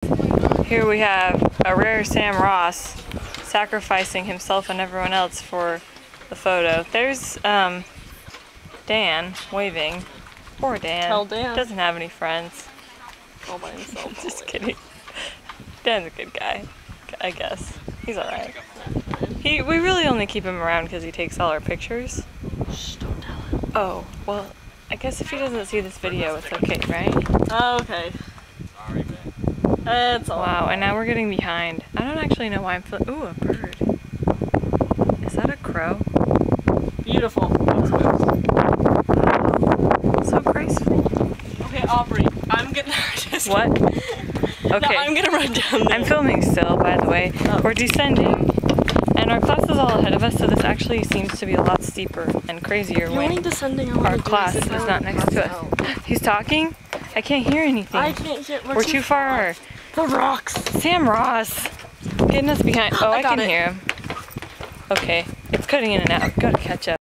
Here we have a rare Sam Ross sacrificing himself and everyone else for the photo. There's Dan waving. Poor Dan. Tell Dan. Doesn't have any friends. All by himself. Just kidding. Dan's a good guy, I guess. He's alright. We really only keep him around because he takes all our pictures. Shh, don't tell him. Oh, well, I guess if he doesn't see this video, it's okay, right? Oh, okay. Sorry, man. It's all Wow, and now we're getting behind. I don't actually know why I'm feeling. Ooh, a bird. Is that a crow? beautiful. So graceful. Okay, Aubrey, I'm gonna just What? No, Okay. I'm gonna run down there. I'm filming still, by the way. Oh. We're descending, and our class is all ahead of us, so this actually seems to be a lot steeper and crazier The only when descending I our want to do class is is if I not wanna next to pass us. out. He's talking? I can't hear anything. I can't hear. We're too far. The rocks. Sam Ross, getting us behind. Oh, I got can it. hear him. Okay, it's cutting in and out. Gotta catch up.